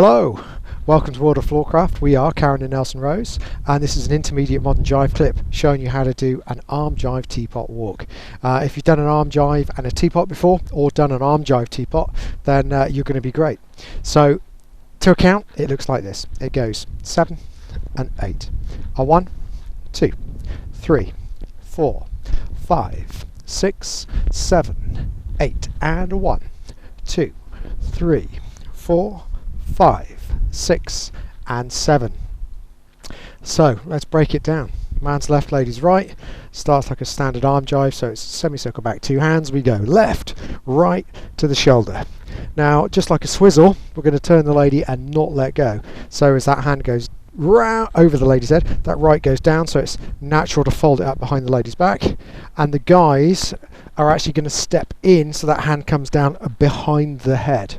Hello, welcome to World of Floorcraft. We are Karen and Nelson Rose, and this is an Intermediate Modern Jive Clip showing you how to do an Arm Jive Teapot Walk. If you've done an Arm Jive and a teapot before, or done an Arm Jive Teapot, then you're going to be great. So to a count, it looks like this. It goes 7 and 8. A 1, 2, 3, 4, 5, 6, 7, 8, and a 1, 2, 3, 4, 5, 6, and 7. So let's break it down. Man's left, lady's right. Starts like a standard arm jive, so it's semicircle back, 2 hands. We go left, right to the shoulder. Now, just like a swizzle, we're going to turn the lady and not let go. So as that hand goes round over the lady's head, that right goes down, so it's natural to fold it up behind the lady's back. And the guys are actually going to step in, so that hand comes down behind the head.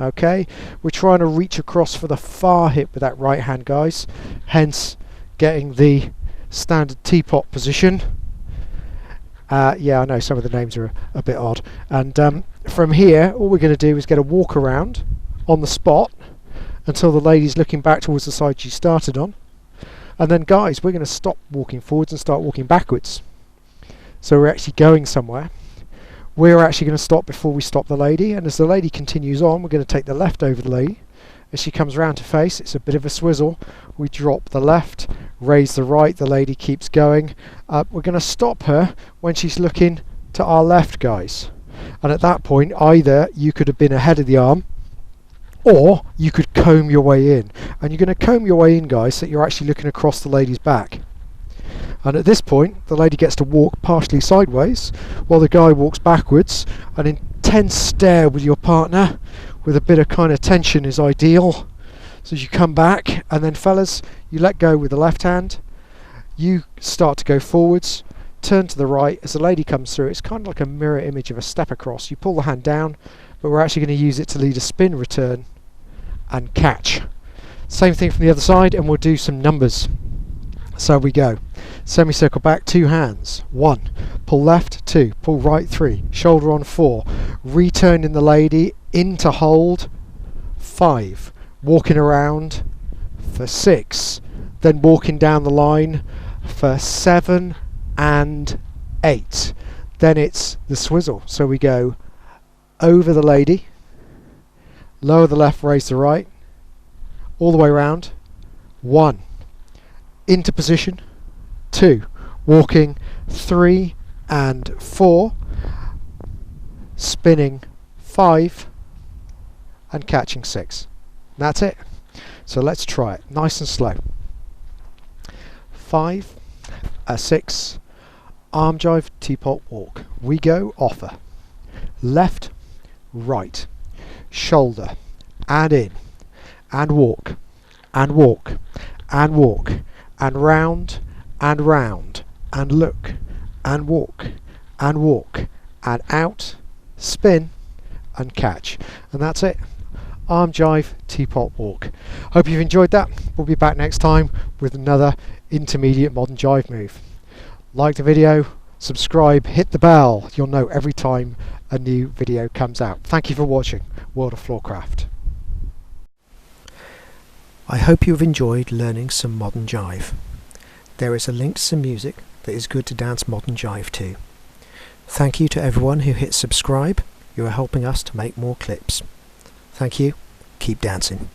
Okay, we're trying to reach across for the far hip with that right hand, guys, hence getting the standard teapot position. Yeah, I know some of the names are a bit odd. And from here, all we're going to do is get a walk around on the spot until the lady's looking back towards the side she started on. And then, guys, we're going to stop walking forwards and start walking backwards. So we're actually going somewhere. We're actually going to stop before we stop the lady, and as the lady continues on, we're going to take the left over the lady. As she comes round to face, it's a bit of a swizzle. We drop the left, raise the right, the lady keeps going. We're going to stop her when she's looking to our left, guys. And at that point, either you could have been ahead of the arm, or you could comb your way in. And you're going to comb your way in, guys, so that you're actually looking across the lady's back. And at this point, the lady gets to walk partially sideways while the guy walks backwards. An intense stare with your partner with a bit of kind of tension is ideal. So as you come back, and then fellas, you let go with the left hand. You start to go forwards, turn to the right. As the lady comes through, it's kind of like a mirror image of a step across. You pull the hand down, but we're actually going to use it to lead a spin return and catch. Same thing from the other side, and we'll do some numbers. So we go semicircle back, 2 hands, 1, pull left, 2, pull right, 3, shoulder on, 4, returning the lady into hold, 5, walking around for 6, then walking down the line for 7 and 8. Then it's the swizzle. So we go over the lady, lower the left, raise the right, all the way around, 1, into position, 2, walking, 3 and 4, spinning 5 and catching 6. And that's it. So let's try it nice and slow. 5, a 6, Arm Jive Teapot Walk. We go offer, left, right, shoulder, and in, and walk, and walk, and walk, and round, and round, and look, and walk, and out, spin, and catch. And that's it. Arm Jive Teapot Walk. Hope you've enjoyed that. We'll be back next time with another Intermediate Modern Jive move. Like the video, subscribe, hit the bell. You'll know every time a new video comes out. Thank you for watching World of Floorcraft. I hope you've enjoyed learning some modern jive. There is a link to some music that is good to dance modern jive to. Thank you to everyone who hit subscribe. You are helping us to make more clips. Thank you. Keep dancing.